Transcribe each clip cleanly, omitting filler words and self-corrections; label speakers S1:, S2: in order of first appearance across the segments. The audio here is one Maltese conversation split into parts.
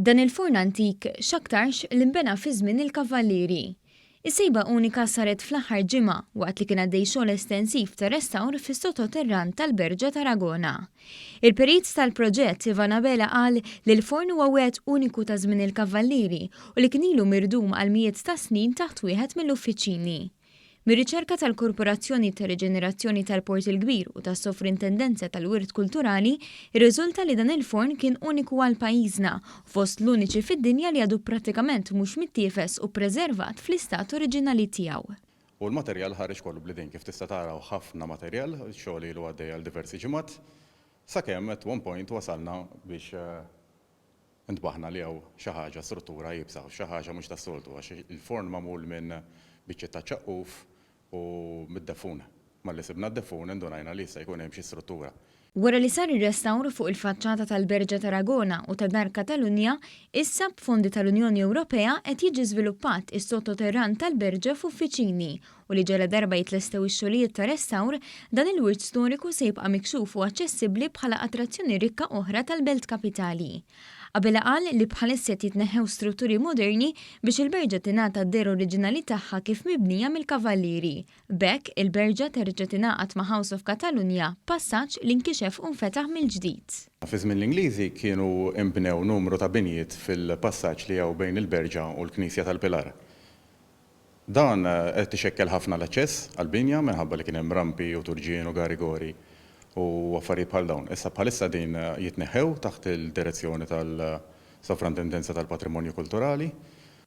S1: Dan il-forn antik x'aktarx li nbena fi żmien il-Kavallieri. Is-sejba unika saret fl-aħħar ġimgħa waqt li kien għaddej xogħol estensiv ta' restawr fis-sottoterran tal-Berġa Tarragona. Il-perit tal-proġett Ivana Bela qal li l-forn huwa wieħed uniku ta' żmien il-Kavallieri u li kien ilu mirdum għal mijiet ta' snin taħt wieħed mill-uffiċini. Mir-riċerka tal-Korporazzjoni ta' Reġenerazzjoni tal-Port il-Kbir u tas-Sovrintendenza tal-Wirt Kulturali, irriżulta li dan il-forn kien uniku għal pajjiżna fost l-uniċi fid-dinja li għadu prattikament mhux mittiefes u preservat fl-istat oriġinali tiegħu.
S2: U l-materjal ħareġ kollu bl-idejn kif tista' taraw ħafna materjal, xogħol ilu għaddej għal diversi ġimgħat, sakemm at one point wasalna biex intbaħna li hawn xi ħaġa struttura jibsa, xi ħaġa mhux tas-soltu għax il-forn magħmul minn biċċiet ta' ċaqquf u mid-dafuna. Malli sibna d-dafuna ndunajna li issa jkun hemm xi struttura.
S1: Wara li sar ir-restawr fuq il-faċċata tal-Berġa Tarragona u tad-Dar Katalunja, issa b'fondi tal-Unjoni Ewropea qed jiġi żviluppat is-sottoterran tal-Berġa f'uffiċini u li ġara darba jitlestew ix-xogħlijiet ta' restawr, dan il-wirt storiku se jibqa' mikxuf u aċċessibbli bħala attrazzjoni rikka oħra tal-Belt Kapitali. Qabel qal li bħalissa jitneħħew strutturi moderni biex il-Berġa tingħata d-der oriġinali tagħha kif mibnija mill-Kavallieri. B'hekk il-Berġa terġa' tingħaqad ma' House of Catalonia, passaġġ li nkixef u nfetaħ mill-ġdid.
S2: Fi żmien l-Ingliżi kienu imbnew numru ta' binjiet fil-passaġġ li hawn bejn il-Berġa u l-Knisja tal-Pilar. Dan qed ixekkel ħafna l-aċċess għall-binja minħabba li kien hemm rampi u turġien u garigori u affarijiet bħal dawn. Issa bħalissa din jitneħħew taħt il-direzzjoni tal-Sovrintendenza tal-Patrimonju Kulturali.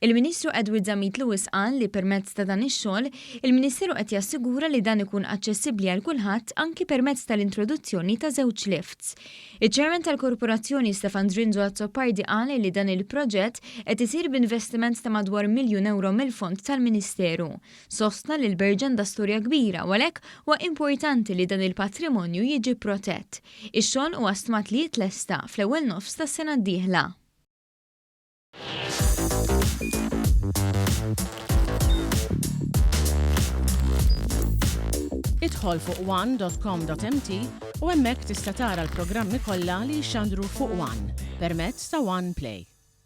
S1: Il-Ministru Edward Zamit Lewis qal li permezz ta' dan ix-xogħol, il-Ministeru qed jassigura li dan ikun aċċessibbli għal kulħadd anki permezz tal-introduzzjoni ta' żewġ lifts. Iċ-Chairman tal-Korporazzjoni Stefan Drinzo Azzopardi qal li dan il-proġett qed isir b'investiment ta' madwar €1,000,000 mill-fond tal-Ministeru. Sostna li l-Berġa għandha storja kbira u għalhekk huwa importanti li dan il-patrimonju jiġi protett. Ix-xogħol huwa stmat li jitlesta fl-ewwel nofs tas-sena d-dieħla.
S3: Idħol fuq one.com.mt u hemmhekk tista' tara l-programmi kollha li jxandru fuq One permezz ta' One Play.